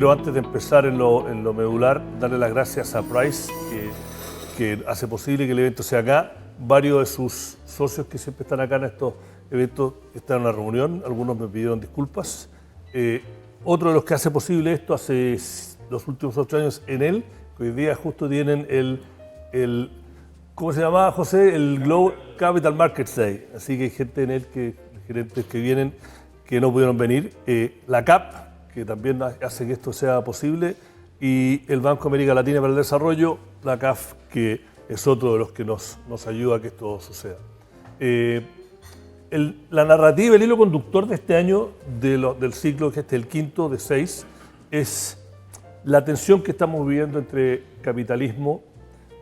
quiero antes de empezar en lo medular darle las gracias a Price, que hace posible que el evento sea acá. Varios de sus socios que siempre están acá en estos eventos están en la reunión, algunos me pidieron disculpas. Otro de los que hace posible esto hace los últimos 8 años en él, que hoy día justo tienen el ¿cómo se llamaba, José? El Global Capital Markets Day. Así que hay gente en él, gerentes que vienen, que no pudieron venir. La CAP, que también hace que esto sea posible, y el Banco América Latina para el Desarrollo, la CAF, que es otro de los que nos ayuda a que esto suceda. La narrativa, el hilo conductor de este año, del ciclo, que este es el quinto de 6, es la tensión que estamos viviendo entre capitalismo,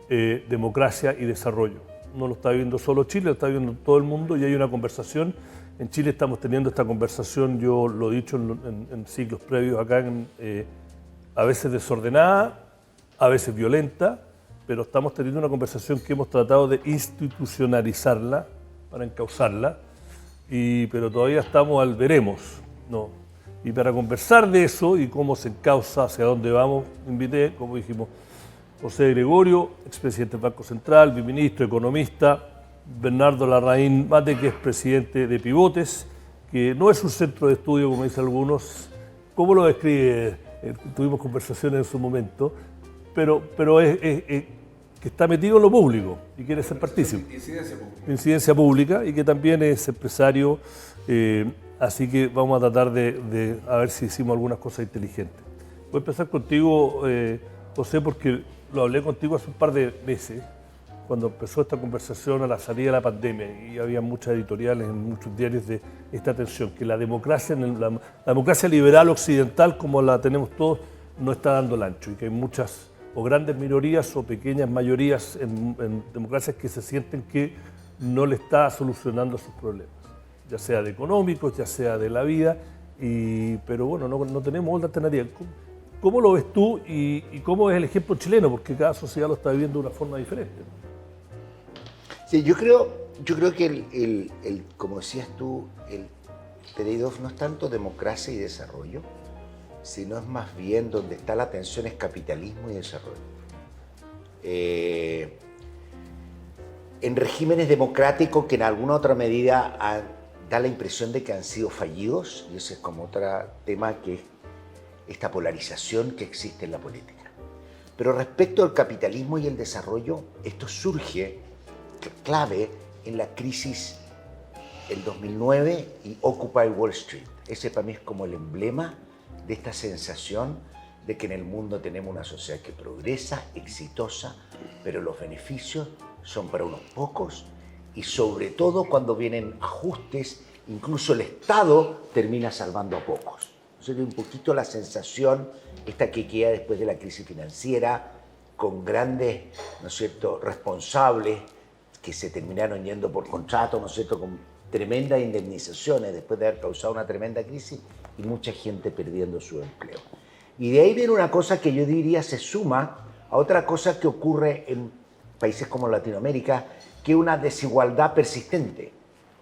democracia y desarrollo. No lo está viviendo solo Chile, lo está viviendo todo el mundo, y hay una conversación. En Chile estamos teniendo esta conversación, yo lo he dicho en ciclos previos acá, a veces desordenada, a veces violenta, pero estamos teniendo una conversación que hemos tratado de institucionalizarla para encauzarla, pero todavía estamos al veremos, ¿no? Y para conversar de eso y cómo se encauza, hacia dónde vamos, invité, como dijimos, José Gregorio, expresidente del Banco Central, biministro, economista, Bernardo Larraín Mate, que es presidente de Pivotes, que no es un centro de estudio, como dicen algunos. ¿Cómo lo describe? Tuvimos conversaciones en su momento, pero es que está metido en lo público y quiere ser partícipe. Incidencia pública, y que también es empresario, así que vamos a tratar de a ver si hicimos algunas cosas inteligentes. Voy a empezar contigo, José, porque lo hablé contigo hace un par de meses, cuando empezó esta conversación a la salida de la pandemia, y había muchas editoriales en muchos diarios de esta tensión, que la democracia liberal occidental, como la tenemos todos, no está dando el ancho, y que hay muchas o grandes minorías o pequeñas mayorías en democracias que se sienten que no le está solucionando sus problemas, ya sea de económicos, ya sea de la vida, pero bueno, no tenemos otra alternativa. ¿Cómo lo ves tú y cómo es el ejemplo chileno? Porque cada sociedad lo está viviendo de una forma diferente. Sí, yo creo que como decías tú, el trade-off no es tanto democracia y desarrollo, sino es más bien donde está la tensión es capitalismo y desarrollo. En regímenes democráticos que en alguna otra medida da la impresión de que han sido fallidos, y ese es como otro tema, que es esta polarización que existe en la política. Pero respecto al capitalismo y el desarrollo, esto surge clave en la crisis del 2009 y Occupy Wall Street. Ese para mí es como el emblema de esta sensación de que en el mundo tenemos una sociedad que progresa, exitosa, pero los beneficios son para unos pocos, y sobre todo cuando vienen ajustes, incluso el Estado termina salvando a pocos. Entonces, un poquito la sensación esta que queda después de la crisis financiera, con grandes, ¿no es cierto?, responsables que se terminaron yendo por contrato, ¿no es cierto?, con tremendas indemnizaciones después de haber causado una tremenda crisis, y mucha gente perdiendo su empleo. Y de ahí viene una cosa que yo diría se suma a otra cosa que ocurre en países como Latinoamérica, que es una desigualdad persistente.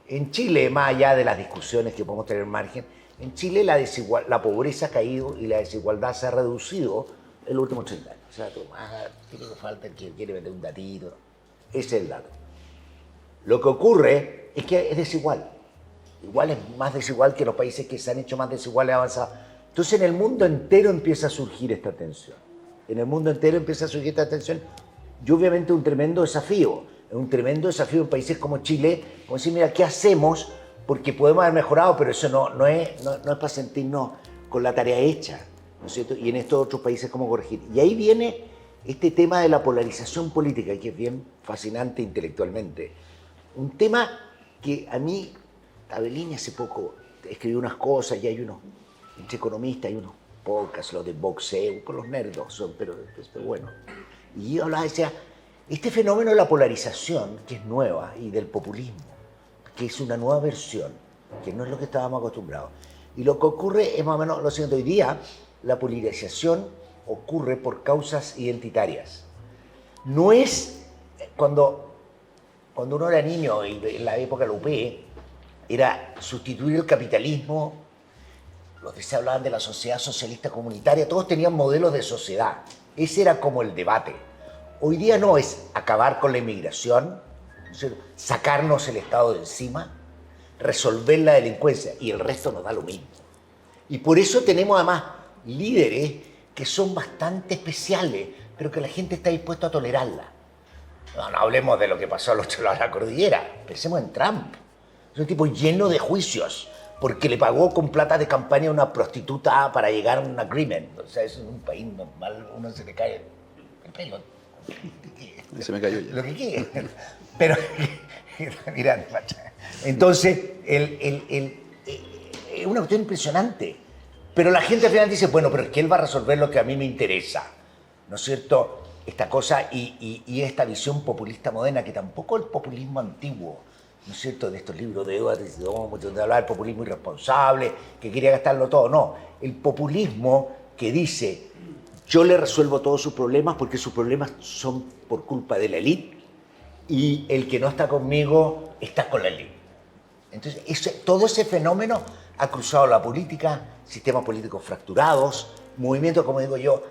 En Chile, más allá de las discusiones que podemos tener margen, en Chile la pobreza ha caído y la desigualdad se ha reducido en los últimos 30 años. O sea, tiene que falta el que quiere vender un datito. Ese es el dato. Lo que ocurre es que es desigual. Igual es más desigual que los países que se han hecho más desiguales avanzados. Entonces en el mundo entero empieza a surgir esta tensión. En el mundo entero empieza a surgir esta tensión. Y obviamente un tremendo desafío. Es un tremendo desafío en países como Chile, como decir, mira, ¿qué hacemos? Porque podemos haber mejorado, pero eso no es para sentirnos con la tarea hecha, ¿no es cierto? Y en estos otros países, ¿cómo corregir? Y ahí viene este tema de la polarización política, que es bien fascinante intelectualmente. Un tema que a mí, Abelín hace poco escribió unas cosas, y hay unos, entre economistas, hay unos podcasts, los de boxeo, con los nerdos son, pero bueno. Y yo hablaba, decía, este fenómeno de la polarización, que es nueva, y del populismo, que es una nueva versión, que no es lo que estábamos acostumbrados. Y lo que ocurre es más o menos lo siguiente. Hoy día, la polarización ocurre por causas identitarias. No es cuando uno era niño, y en la época de la UP, era sustituir el capitalismo, los que se hablaban de la sociedad socialista comunitaria, todos tenían modelos de sociedad. Ese era como el debate. Hoy día no es acabar con la inmigración, sacarnos el Estado de encima, resolver la delincuencia y el resto nos da lo mismo. Y por eso tenemos además líderes que son bastante especiales, pero que la gente está dispuesta a tolerarla. No hablemos de lo que pasó al otro lado de la cordillera, pensemos en Trump. Es un tipo lleno de juicios, porque le pagó con plata de campaña a una prostituta para llegar a un agreement. O sea, es un país normal, uno se le cae el pelo. Se me cayó ya. Lo que quiere. Pero, mirá, entonces, es una cuestión impresionante. Pero la gente al final dice, bueno, pero es que él va a resolver lo que a mí me interesa. ¿No es cierto? Esta cosa y esta visión populista moderna, que tampoco el populismo antiguo, ¿no es cierto?, de estos libros de Edward donde hablaba del populismo irresponsable, que quería gastarlo todo. No, el populismo que dice, yo le resuelvo todos sus problemas porque sus problemas son por culpa de la élite y el que no está conmigo está con la élite. Entonces, todo ese fenómeno ha cruzado la política, sistemas políticos fracturados, movimientos, como digo yo,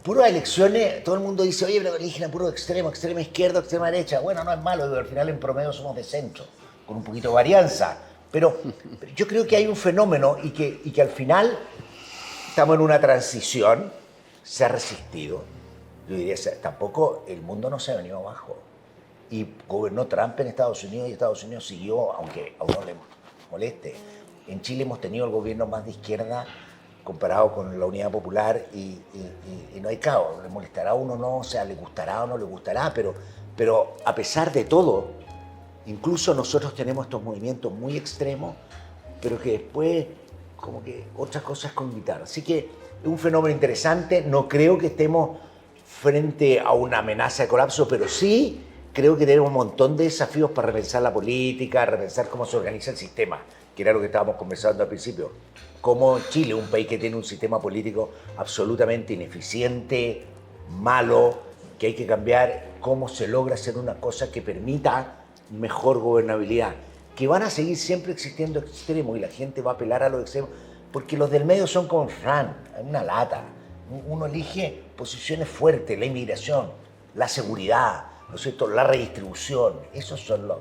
puras elecciones. Todo el mundo dice, oye, pero eligen a puro extremo, extrema izquierda, extrema derecha. Bueno, no es malo, al final en promedio somos de centro, con un poquito de varianza. Pero yo creo que hay un fenómeno y que al final estamos en una transición, se ha resistido. Yo diría, tampoco el mundo no se ha venido abajo. Y gobernó Trump en Estados Unidos y Estados Unidos siguió, aunque a uno le moleste. En Chile hemos tenido el gobierno más de izquierda comparado con la Unidad Popular y no hay caos. Le molestará a uno o no, o sea, le gustará o no le gustará, pero a pesar de todo, incluso nosotros tenemos estos movimientos muy extremos, pero que después como que otras cosas con invitar. Así que es un fenómeno interesante. No creo que estemos frente a una amenaza de colapso, pero sí creo que tenemos un montón de desafíos para repensar la política, repensar cómo se organiza el sistema, que era lo que estábamos conversando al principio. Como Chile, un país que tiene un sistema político absolutamente ineficiente, malo, que hay que cambiar, cómo se logra hacer una cosa que permita mejor gobernabilidad. Que van a seguir siempre existiendo extremos y la gente va a apelar a los extremos, porque los del medio son como Fran, una lata. Uno elige posiciones fuertes, la inmigración, la seguridad, ¿no es cierto?, la redistribución, esos son los...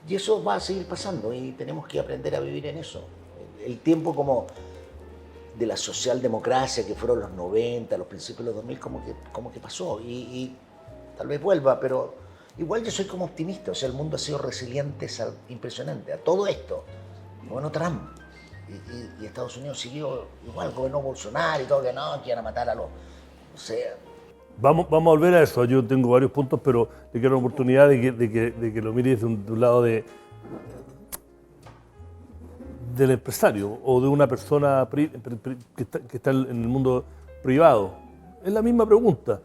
Y eso va a seguir pasando y tenemos que aprender a vivir en eso. El tiempo como de la socialdemocracia que fueron los 90, los principios de los 2000, como que pasó y tal vez vuelva, pero igual yo soy como optimista. O sea, el mundo ha sido resiliente, impresionante a todo esto. Gobernó Trump y Estados Unidos siguió igual, gobernó Bolsonaro y todo, que no, que iban a matar a los... O sea... Vamos a volver a eso. Yo tengo varios puntos, pero le quiero la oportunidad de que lo mires de un lado del empresario o de una persona que está en el mundo privado. Es la misma pregunta.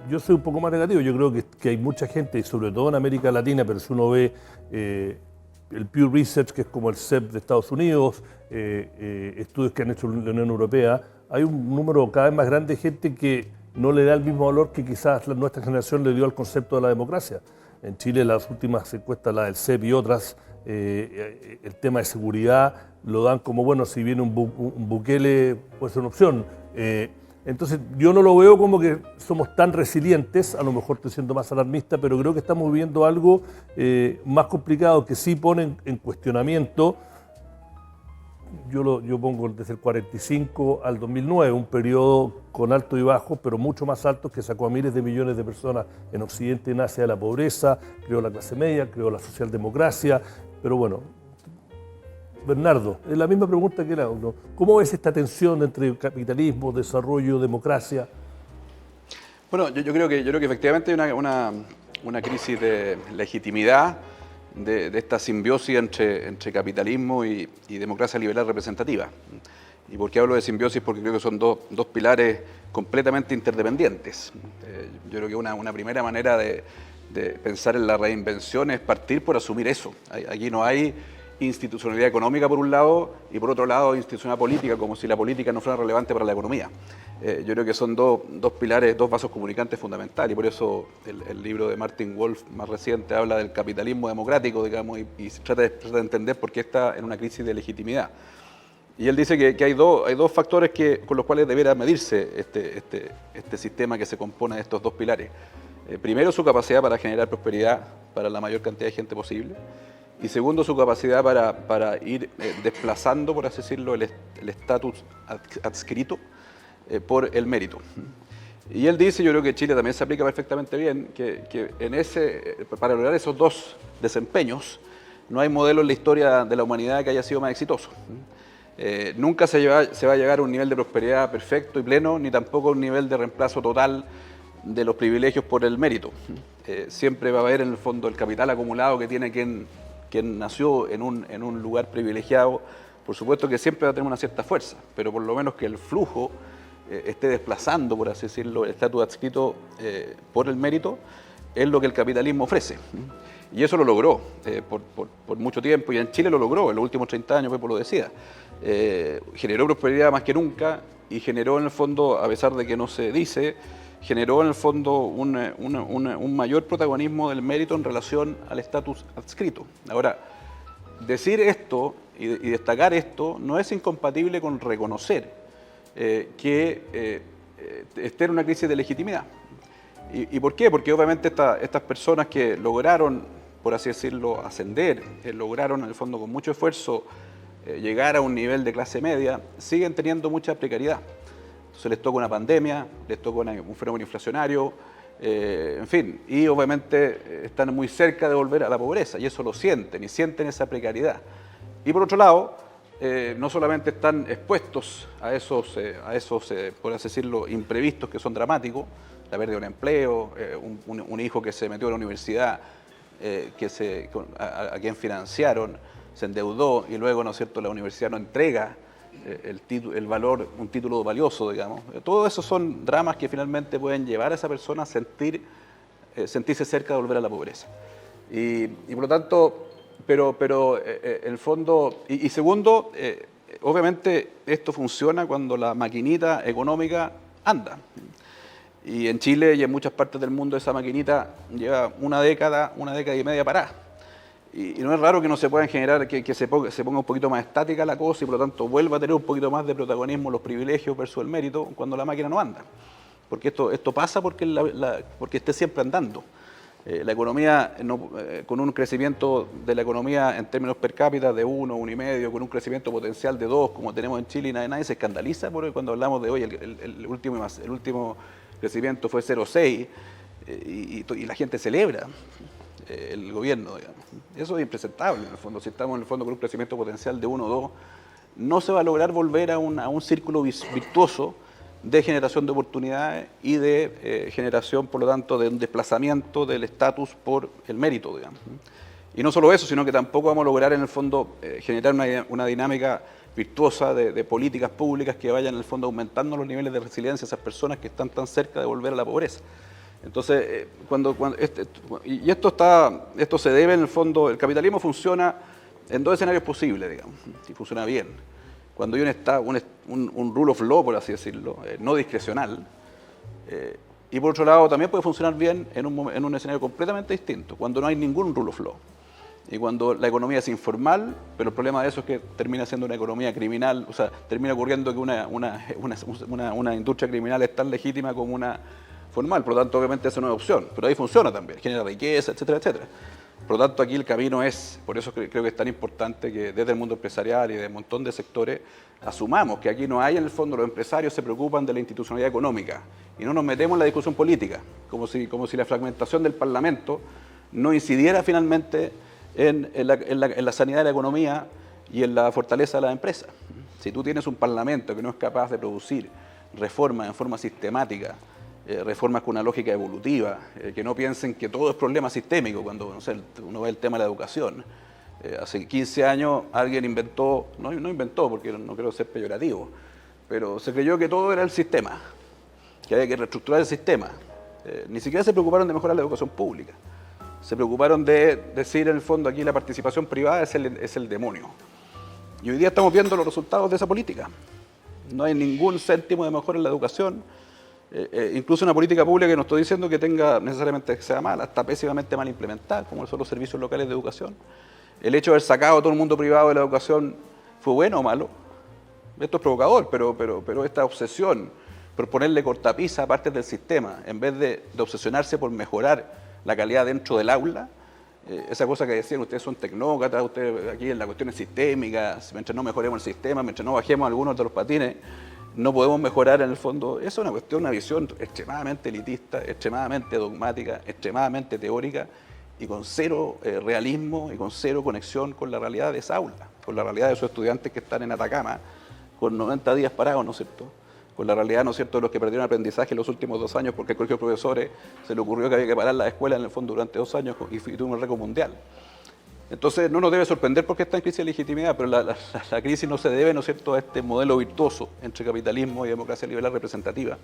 Yo soy un poco más negativo. Yo creo que hay mucha gente, y sobre todo en América Latina, pero si uno ve el Pew Research, que es como el CEP de Estados Unidos, estudios que han hecho la Unión Europea, hay un número cada vez más grande de gente que no le da el mismo valor que quizás nuestra generación le dio al concepto de la democracia. En Chile, las últimas encuestas, la del CEP y otras, el tema de seguridad lo dan como, bueno, si viene un Bukele, puede ser una opción. Entonces, yo no lo veo como que somos tan resilientes, a lo mejor estoy siendo más alarmista, pero creo que estamos viviendo algo más complicado que sí pone en cuestionamiento. Yo pongo desde el 45 al 2009, un periodo con alto y bajo, pero mucho más alto, que sacó a miles de millones de personas en Occidente y en Asia de la pobreza, creó la clase media, creó la socialdemocracia. Pero bueno, Bernardo, es la misma pregunta que era uno. ¿Cómo ves esta tensión entre capitalismo, desarrollo, democracia? Bueno, yo creo que efectivamente hay una crisis de legitimidad de esta simbiosis entre capitalismo y democracia liberal representativa. ¿Y por qué hablo de simbiosis? Porque creo que son dos pilares completamente interdependientes. Yo creo que una primera manera de pensar en la reinvención es partir por asumir eso. Aquí no hay institucionalidad económica por un lado y por otro lado institucionalidad política, como si la política no fuera relevante para la economía. Yo creo que son dos pilares, dos vasos comunicantes fundamentales, y por eso el libro de Martin Wolf más reciente habla del capitalismo democrático, digamos, y trata de entender por qué está en una crisis de legitimidad. Y él dice que hay dos factores con los cuales deberá medirse este sistema que se compone de estos dos pilares. Primero, su capacidad para generar prosperidad para la mayor cantidad de gente posible. Y segundo, su capacidad para ir desplazando, por así decirlo, el estatus adscrito por el mérito. Y él dice, yo creo que Chile también se aplica perfectamente bien, que para lograr esos dos desempeños, no hay modelo en la historia de la humanidad que haya sido más exitoso. Nunca se va a llegar a un nivel de prosperidad perfecto y pleno, ni tampoco a un nivel de reemplazo total de los privilegios por el mérito. Siempre va a haber en el fondo el capital acumulado que tiene quien nació en un lugar privilegiado. Por supuesto que siempre va a tener una cierta fuerza, pero por lo menos que el flujo esté desplazando, por así decirlo, el estatus adscrito por el mérito, es lo que el capitalismo ofrece. Y eso lo logró por mucho tiempo, y en Chile lo logró, en los últimos 30 años, Pepo lo decía. Generó prosperidad más que nunca, y generó en el fondo, a pesar de que no se dice, generó en el fondo un mayor protagonismo del mérito en relación al estatus adscrito. Ahora, decir esto y destacar esto no es incompatible con reconocer que esté en una crisis de legitimidad. ¿Y por qué? Porque obviamente estas personas que lograron, por así decirlo, ascender, lograron en el fondo con mucho esfuerzo llegar a un nivel de clase media, siguen teniendo mucha precariedad. Entonces les toca una pandemia, les toca un fenómeno inflacionario, en fin, y obviamente están muy cerca de volver a la pobreza, y eso lo sienten, y sienten esa precariedad. Y por otro lado, no solamente están expuestos a esos por así decirlo, imprevistos que son dramáticos, la pérdida de un empleo, un hijo que se metió a la universidad, a quien financiaron, se endeudó y luego, ¿no es cierto?, la universidad no entrega el valor, un título valioso, digamos. Todo eso son dramas que finalmente pueden llevar a esa persona a sentirse cerca de volver a la pobreza. Y por lo tanto, pero en el fondo, y segundo, obviamente esto funciona cuando la maquinita económica anda. Y en Chile y en muchas partes del mundo esa maquinita lleva una década y media parada. Y no es raro que no se puedan generar, que se ponga un poquito más estática la cosa y por lo tanto vuelva a tener un poquito más de protagonismo los privilegios versus el mérito cuando la máquina no anda. Porque esto pasa porque esté siempre andando. La economía, con un crecimiento de la economía en términos per cápita de 1, 1,5, con un crecimiento potencial de 2, como tenemos en Chile, y nadie se escandaliza porque cuando hablamos de hoy el último crecimiento fue 0,6 y la gente celebra el gobierno, digamos. Eso es impresentable en el fondo. Si estamos en el fondo con un crecimiento potencial de 1 o 2, no se va a lograr volver a un círculo virtuoso de generación de oportunidades y de generación, por lo tanto, de un desplazamiento del estatus por el mérito, digamos. Y no solo eso, sino que tampoco vamos a lograr en el fondo generar una dinámica virtuosa de políticas públicas que vayan en el fondo aumentando los niveles de resiliencia de esas personas que están tan cerca de volver a la pobreza. Entonces, esto se debe en el fondo, el capitalismo funciona en dos escenarios posibles, digamos, y funciona bien. Cuando hay un rule of law, por así decirlo, no discrecional, y por otro lado también puede funcionar bien en un escenario completamente distinto, cuando no hay ningún rule of law. Y cuando la economía es informal, pero el problema de eso es que termina siendo una economía criminal, o sea, termina ocurriendo que una industria criminal es tan legítima como una formal, por lo tanto obviamente eso no es opción, pero ahí funciona también, genera riqueza, etcétera, etcétera. Por lo tanto aquí el camino es, por eso creo que es tan importante que desde el mundo empresarial y de un montón de sectores asumamos que aquí no hay en el fondo, los empresarios se preocupan de la institucionalidad económica y no nos metemos en la discusión política, como si la fragmentación del Parlamento no incidiera finalmente en la sanidad de la economía y en la fortaleza de las empresas. Si tú tienes un Parlamento que no es capaz de producir reformas en forma sistemática, reformas con una lógica evolutiva, que no piensen que todo es problema sistémico, cuando no sé, uno ve el tema de la educación. Hace 15 años alguien inventó, no inventó porque no quiero ser peyorativo, pero se creyó que todo era el sistema, que había que reestructurar el sistema. Ni siquiera se preocuparon de mejorar la educación pública. Se preocuparon de decir, en el fondo, aquí la participación privada es el demonio. Y hoy día estamos viendo los resultados de esa política. No hay ningún céntimo de mejora en la educación. Incluso una política pública que no estoy diciendo que tenga necesariamente que sea mala, está pésimamente mal implementada, como son los servicios locales de educación. El hecho de haber sacado a todo el mundo privado de la educación fue bueno o malo. esto es provocador, pero esta obsesión por ponerle cortapisa a partes del sistema, en vez de obsesionarse por mejorar la calidad dentro del aula, esa cosa que decían, ustedes son tecnócratas, ustedes aquí en la cuestión es sistémica, mientras no mejoremos el sistema, mientras no bajemos algunos de los patines, no podemos mejorar en el fondo. Eso es una cuestión, una visión extremadamente elitista, extremadamente dogmática, extremadamente teórica y con cero realismo y con cero conexión con la realidad de esa aula, con la realidad de esos estudiantes que están en Atacama con 90 días parados, ¿no es cierto? Con la realidad, ¿no es cierto?, de los que perdieron aprendizaje en los últimos 2 años porque el colegio de profesores se le ocurrió que había que parar la escuela en el fondo durante 2 años y tuvo un récord mundial. Entonces no nos debe sorprender porque está en crisis de legitimidad, pero la crisis no se debe, ¿no es cierto?, a este modelo virtuoso entre capitalismo y democracia liberal representativa.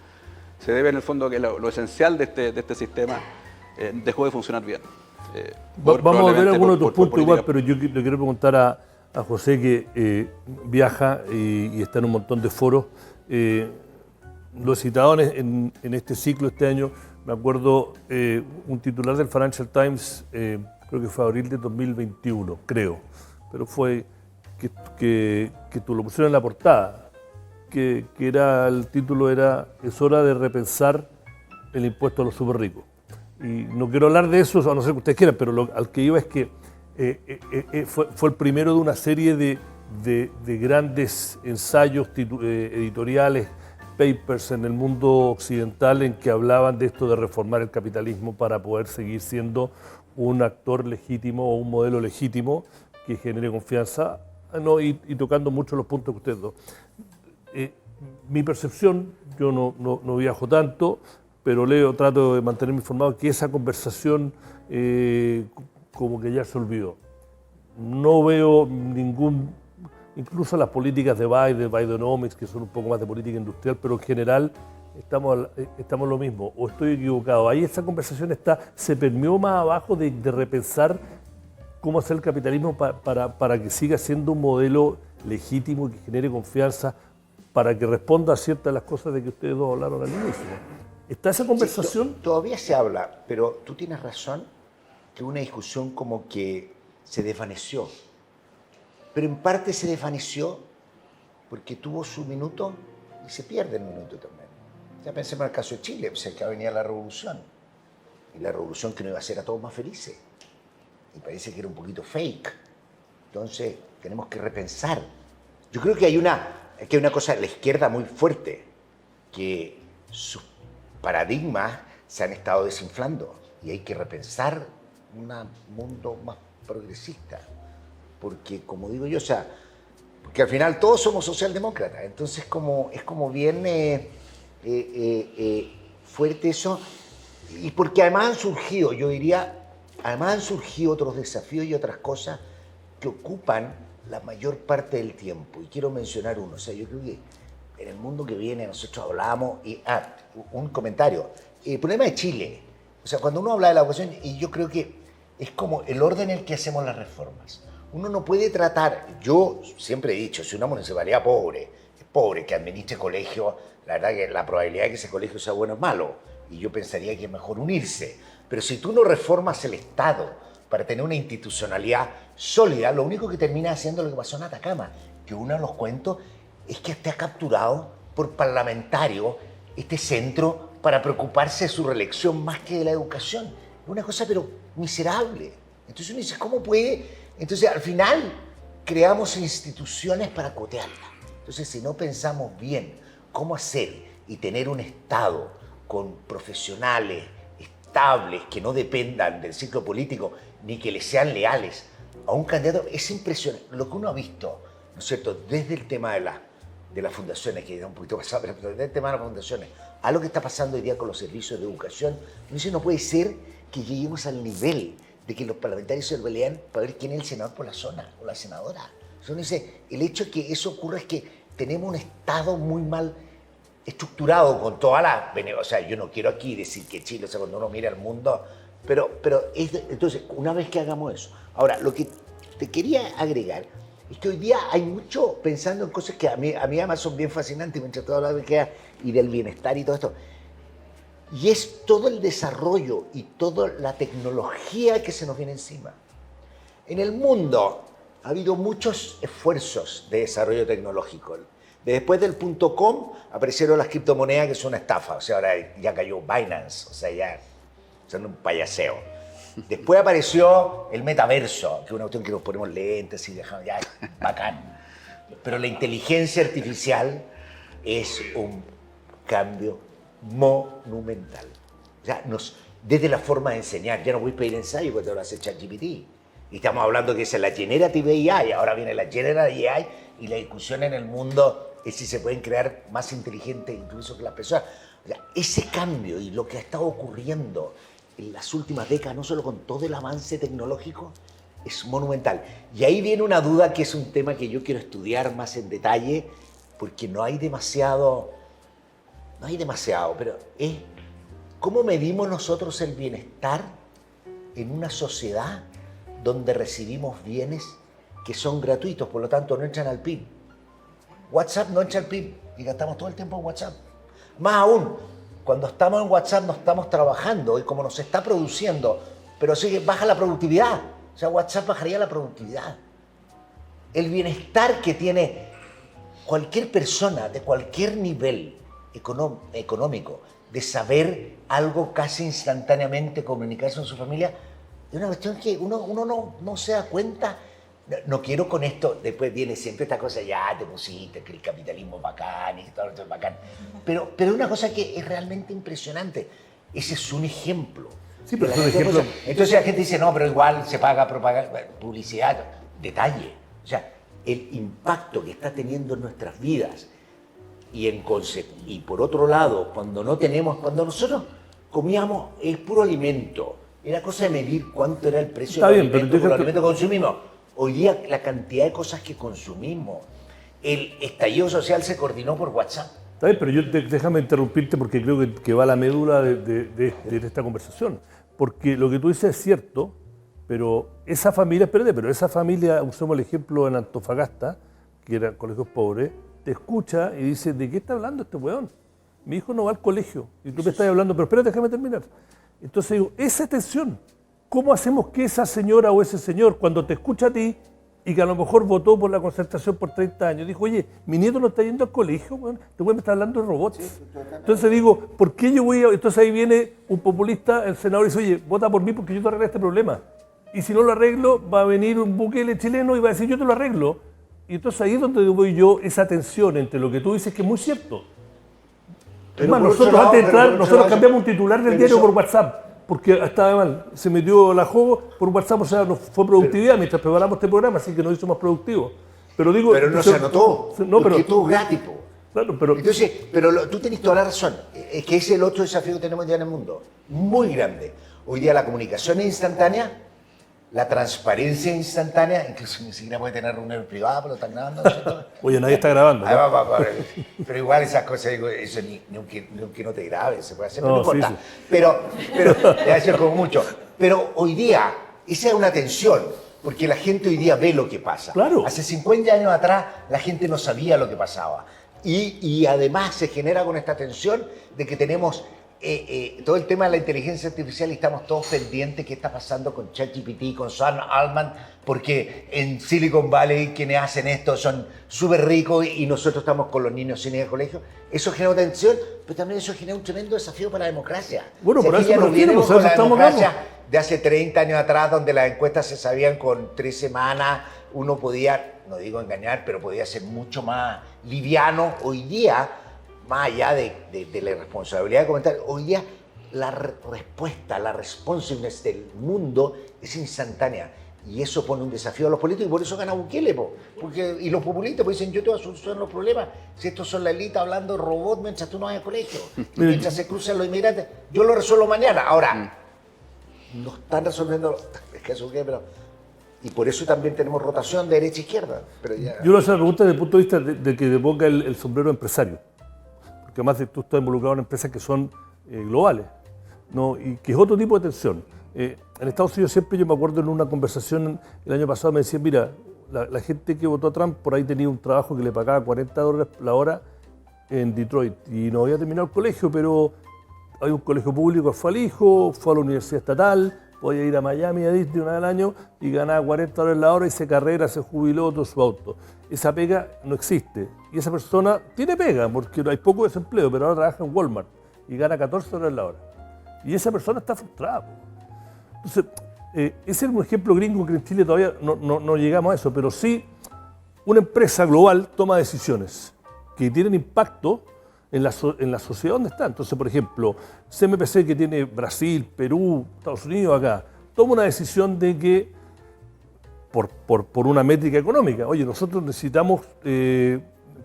Se debe en el fondo a que lo esencial de este sistema dejó de funcionar bien. Vamos a ver algunos de tus puntos igual, pero yo le quiero preguntar a José que viaja y está en un montón de foros. Lo he citado en este ciclo este año. Me acuerdo un titular del Financial Times, creo que fue abril de 2021, creo, pero fue que tú lo pusieron en la portada, que el título era "Es hora de repensar el impuesto a los súper ricos". Y no quiero hablar de eso, a no ser que ustedes quieran, pero al que iba es que fue el primero de una serie de grandes ensayos editoriales, papers en el mundo occidental en que hablaban de esto de reformar el capitalismo para poder seguir siendo un actor legítimo o un modelo legítimo que genere confianza, y tocando mucho los puntos que ustedes dos. Mi percepción, yo no viajo tanto, pero leo, trato de mantenerme informado, que esa conversación como que ya se olvidó. No veo incluso las políticas de Bidenomics, que son un poco más de política industrial, pero en general estamos lo mismo, o estoy equivocado. Ahí esa conversación se permeó más abajo de repensar cómo hacer el capitalismo para que siga siendo un modelo legítimo y que genere confianza, para que responda a ciertas de las cosas de que ustedes dos hablaron al inicio. ¿Está esa conversación? Sí, todavía se habla, pero tú tienes razón que una discusión como que se desvaneció. Pero en parte se desvaneció porque tuvo su minuto y se pierde el minuto también. Ya pensemos en el caso de Chile, pues acá venía la revolución. Y la revolución que nos iba a hacer a todos más felices. Y parece que era un poquito fake. Entonces tenemos que repensar. Yo creo que hay una cosa de la izquierda muy fuerte, que sus paradigmas se han estado desinflando y hay que repensar un mundo más progresista. Porque, como digo yo, porque al final todos somos socialdemócratas, entonces es como bien fuerte eso, y porque además han surgido, yo diría, otros desafíos y otras cosas que ocupan la mayor parte del tiempo, y quiero mencionar uno. O sea, yo creo que en el mundo que viene nosotros hablamos, un comentario, el problema de Chile, o sea, cuando uno habla de la educación, y yo creo que es como el orden en el que hacemos las reformas. Uno no puede tratar, yo siempre he dicho, si una municipalidad es pobre, que administre colegio, la verdad que la probabilidad de que ese colegio sea bueno es malo, y yo pensaría que es mejor unirse. Pero si tú no reformas el Estado para tener una institucionalidad sólida, lo único que termina haciendo lo que pasó en Atacama, que uno de los cuentos es que esté capturado por parlamentarios este centro para preocuparse de su reelección más que de la educación. Es una cosa pero miserable. Entonces uno dice, ¿cómo puede? Entonces al final creamos instituciones para cotearla. Entonces si no pensamos bien cómo hacer y tener un Estado con profesionales estables que no dependan del ciclo político ni que le sean leales a un candidato, es impresionante. Lo que uno ha visto, ¿no es cierto?, desde el tema de las fundaciones, que da un poquito pasado, pero desde el tema de las fundaciones, a lo que está pasando hoy día con los servicios de educación, uno dice, no puede ser que lleguemos al nivel de que los parlamentarios se pelean para ver quién es el senador por la zona o la senadora. Uno dice, el hecho de que eso ocurra es que tenemos un Estado muy mal estructurado con toda la... O sea, yo no quiero aquí decir que Chile, o sea, cuando uno mira el mundo, pero entonces, una vez que hagamos eso. Ahora, lo que te quería agregar es que hoy día hay mucho pensando en cosas que a mí además son bien fascinantes, mientras todo la riqueza y del bienestar y todo esto. Y es todo el desarrollo y toda la tecnología que se nos viene encima. En el mundo ha habido muchos esfuerzos de desarrollo tecnológico. Después del .com aparecieron las criptomonedas, que son una estafa. O sea, ahora ya cayó Binance, o sea, ya son un payaseo. Después apareció el metaverso, que es una cuestión que nos ponemos lentes y dejamos, ya, bacán. Pero la inteligencia artificial es un cambio monumental. O sea, desde la forma de enseñar, ya no voy a pedir ensayo cuando lo hace ChatGPT. Y estamos hablando que es la Generative AI, ahora viene la Generative AI y la discusión en el mundo es si se pueden crear más inteligentes incluso que las personas. O sea, ese cambio y lo que ha estado ocurriendo en las últimas décadas, no solo con todo el avance tecnológico, es monumental. Y ahí viene una duda que es un tema que yo quiero estudiar más en detalle, porque no hay demasiado, pero es cómo medimos nosotros el bienestar en una sociedad donde recibimos bienes que son gratuitos, por lo tanto no entran al PIB. WhatsApp no entra al PIB y gastamos todo el tiempo en WhatsApp. Más aún, cuando estamos en WhatsApp no estamos trabajando y como nos está produciendo, pero sí que baja la productividad. O sea, WhatsApp bajaría la productividad. El bienestar que tiene cualquier persona de cualquier nivel económico de saber algo casi instantáneamente, comunicarse con su familia, es una cuestión que uno no se da cuenta. No quiero con esto, después viene siempre esta cosa, ya te pusiste, que el capitalismo es bacán y todo esto es bacán. Pero es una cosa que es realmente impresionante. Ese es un ejemplo. Sí, pero es un ejemplo. Entonces la gente dice, no, pero igual se paga propaganda, publicidad, detalle. O sea, el impacto que está teniendo en nuestras vidas y por otro lado, cuando nosotros comíamos el puro alimento, era cosa de medir cuánto era el precio del alimento, por el alimento que consumimos. Hoy día la cantidad de cosas que consumimos, el estallido social se coordinó por WhatsApp. Está bien, pero déjame interrumpirte porque creo que va a la médula de esta conversación. Porque lo que tú dices es cierto, pero esa familia, usemos el ejemplo en Antofagasta, que eran colegios pobres, te escucha y dice, ¿de qué está hablando este weón? Mi hijo no va al colegio. Y tú me estás hablando, pero espérate, déjame terminar. Entonces digo, esa tensión, ¿cómo hacemos que esa señora o ese señor, cuando te escucha a ti, y que a lo mejor votó por la Concertación por 30 años, dijo, oye, mi nieto no está yendo al colegio, bueno, este güey me está hablando de robots. Sí, entonces digo, ¿por qué yo voy a...? Entonces ahí viene un populista, el senador, y dice, oye, vota por mí porque yo te arreglo este problema. Y si no lo arreglo, va a venir un Bukele chileno y va a decir, yo te lo arreglo. Y entonces ahí es donde voy yo, esa tensión entre lo que tú dices, que es muy cierto. Es más, nosotros antes de entrar, nosotros cambiamos un titular del diario por WhatsApp. Porque estaba mal, se metió la juego por WhatsApp, o sea, no fue productividad mientras preparamos este programa, así que nos hizo más productivos. Pero no se anotó, no, porque todo es gratis. Claro, pero... Entonces, tú tenés toda la razón, es que ese es el otro desafío que tenemos ya en el mundo, muy grande. Hoy día la comunicación es instantánea, la transparencia es instantánea, incluso ni siquiera puede tener reuniones privadas, pero lo están grabando. ¿no? Oye, nadie está grabando. ¿No? Pero igual esas cosas, digo, eso ni aunque no te grabes, se puede hacer, no importa. Sí. Pero debe ser como mucho. Pero hoy día, esa es una tensión, porque la gente hoy día ve lo que pasa. Claro. Hace 50 años atrás la gente no sabía lo que pasaba. Y además se genera con esta tensión de que tenemos todo el tema de la inteligencia artificial y estamos todos pendientes qué está pasando con ChatGPT, con Sam Altman, porque en Silicon Valley quienes hacen esto son súper ricos y nosotros estamos con los niños sin ir al colegio. Eso genera una tensión, pero también eso genera un tremendo desafío para la democracia. Bueno, por eso ya nos viene con la democracia de hace 30 años atrás, donde las encuestas se sabían con 3 semanas, uno podía, no digo engañar, pero podía ser mucho más liviano. Hoy día, más allá de la responsabilidad de comentar, hoy día la respuesta, la responsiveness del mundo es instantánea. Y eso pone un desafío a los políticos y por eso gana Bukele. Y los populistas dicen, yo te voy a solucionar los problemas. Si estos son la élite hablando de robot mientras tú no vas al colegio, mientras se cruzan los inmigrantes, yo lo resuelvo mañana. Ahora, no están resolviendo, es que eso pero... Y por eso también tenemos rotación de derecha a izquierda. Pero ya... Yo le hago una pregunta desde el punto de vista de que te ponga el sombrero empresario. Porque además tú estás involucrado en empresas que son globales, ¿no? Y que es otro tipo de tensión. En Estados Unidos siempre yo me acuerdo en una conversación el año pasado me decían, mira, la gente que votó a Trump por ahí tenía un trabajo que le pagaba $40 la hora en Detroit y no había terminado el colegio, pero hay un colegio público, fue al hijo, fue a la universidad estatal, podía ir a Miami, a Disney una vez al año y ganaba 40 dólares la hora y se carrera, se jubiló todo su auto. Esa pega no existe. Y esa persona tiene pega, porque hay poco desempleo, pero ahora trabaja en Walmart y gana 14 dólares la hora. Y esa persona está frustrada. Entonces, ese es un ejemplo gringo que en Chile todavía no llegamos a eso, pero sí una empresa global toma decisiones que tienen impacto en la sociedad donde está. Entonces, por ejemplo, CMPC, que tiene Brasil, Perú, Estados Unidos acá, toma una decisión de que, por una métrica económica, oye, nosotros necesitamos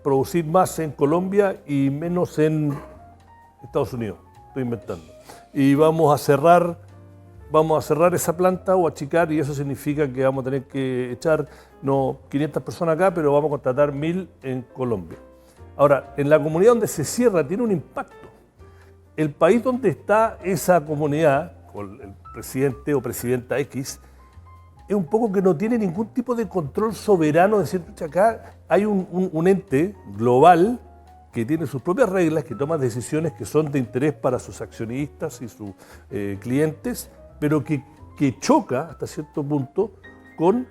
producir más en Colombia y menos en Estados Unidos, estoy inventando. Y vamos a cerrar esa planta o achicar, y eso significa que vamos a tener que echar 500 personas acá, pero vamos a contratar 1000 en Colombia. Ahora, en la comunidad donde se cierra tiene un impacto. El país donde está esa comunidad, con el presidente o presidenta X, es un poco que no tiene ningún tipo de control soberano, de decir, acá hay un ente global que tiene sus propias reglas, que toma decisiones que son de interés para sus accionistas y sus clientes, pero que choca hasta cierto punto con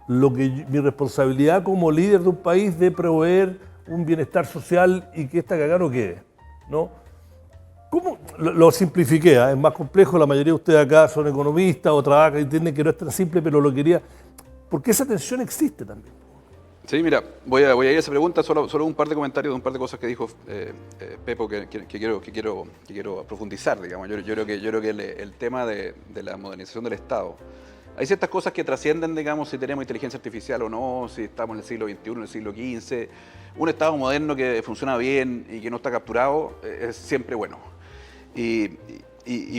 lo que mi responsabilidad como líder de un país de proveer un bienestar social y que esta cagada no quede, ¿no? ¿Cómo? Lo simplifiqué, es más complejo, la mayoría de ustedes acá son economistas o trabajan y entienden que no es tan simple, pero lo quería, porque esa tensión existe también. Sí, mira, voy a ir a esa pregunta, solo un par de comentarios de un par de cosas que dijo Pepo que quiero profundizar, digamos. Yo creo que el tema de la modernización del Estado, hay ciertas cosas que trascienden, digamos, si tenemos inteligencia artificial o no, si estamos en el siglo XXI, en el siglo XV. Un Estado moderno que funciona bien y que no está capturado es siempre bueno. Y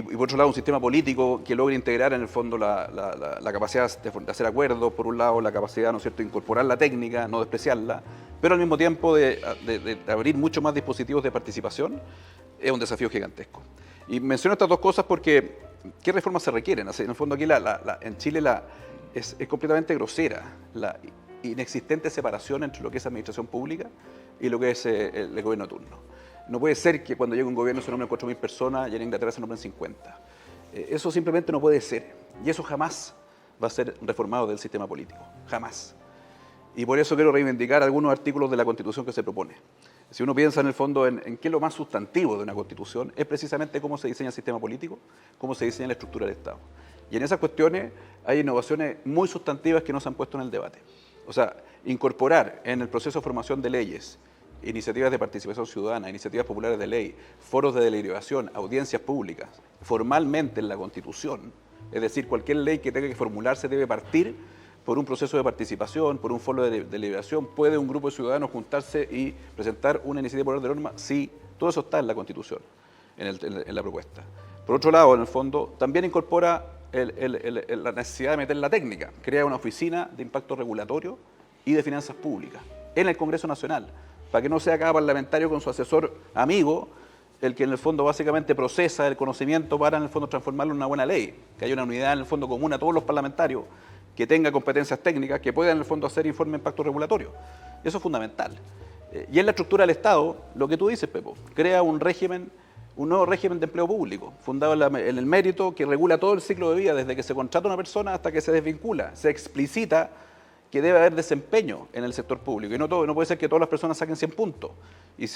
por otro lado, un sistema político que logre integrar en el fondo la capacidad de hacer acuerdos, por un lado la capacidad, ¿no es cierto?, de incorporar la técnica, no despreciarla, pero al mismo tiempo de abrir mucho más dispositivos de participación, es un desafío gigantesco. Y menciono estas dos cosas porque ¿qué reformas se requieren? En el fondo aquí en Chile es completamente grosera la inexistente separación entre lo que es administración pública y lo que es el gobierno de turno. No puede ser que cuando llegue un gobierno se nombren 4.000 personas y en Inglaterra se nombren 50. Eso simplemente no puede ser. Y eso jamás va a ser reformado del sistema político. Jamás. Y por eso quiero reivindicar algunos artículos de la Constitución que se propone. Si uno piensa en el fondo en qué es lo más sustantivo de una Constitución, es precisamente cómo se diseña el sistema político, cómo se diseña la estructura del Estado. Y en esas cuestiones hay innovaciones muy sustantivas que no se han puesto en el debate. O sea, incorporar en el proceso de formación de leyes, iniciativas de participación ciudadana, iniciativas populares de ley, foros de deliberación, audiencias públicas, formalmente en la Constitución, es decir, cualquier ley que tenga que formularse debe partir por un proceso de participación, por un foro de deliberación. ¿Puede un grupo de ciudadanos juntarse y presentar una iniciativa popular de norma? Sí, todo eso está en la Constitución, en la propuesta. Por otro lado, en el fondo, también incorpora la necesidad de meter la técnica, crea una oficina de impacto regulatorio y de finanzas públicas en el Congreso Nacional, para que no sea cada parlamentario con su asesor amigo el que en el fondo básicamente procesa el conocimiento para en el fondo transformarlo en una buena ley, que haya una unidad en el fondo común a todos los parlamentarios, que tenga competencias técnicas, que pueda en el fondo hacer informe de impacto regulatorio. Eso es fundamental. Y en la estructura del Estado, lo que tú dices, Pepo, crea un nuevo régimen de empleo público, fundado en el mérito, que regula todo el ciclo de vida, desde que se contrata a una persona hasta que se desvincula. Se explicita que debe haber desempeño en el sector público. Y no puede ser que todas las personas saquen 100 puntos y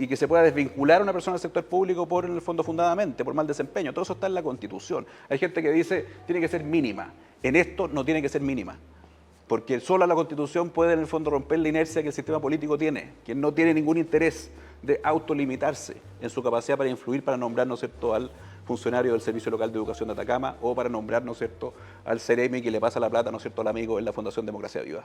que se pueda desvincular a una persona del sector público por, en el fondo, fundadamente, por mal desempeño. Todo eso está en la Constitución. Hay gente que dice tiene que ser mínima. En esto no tiene que ser mínima, porque solo la Constitución puede, en el fondo, romper la inercia que el sistema político tiene, que no tiene ningún interés de autolimitarse en su capacidad para influir, para nombrar, ¿no es cierto?, al funcionario del Servicio Local de Educación de Atacama o para nombrar, ¿no es cierto?, al Ceremi que le pasa la plata, ¿no es cierto?, al amigo en la Fundación Democracia Viva.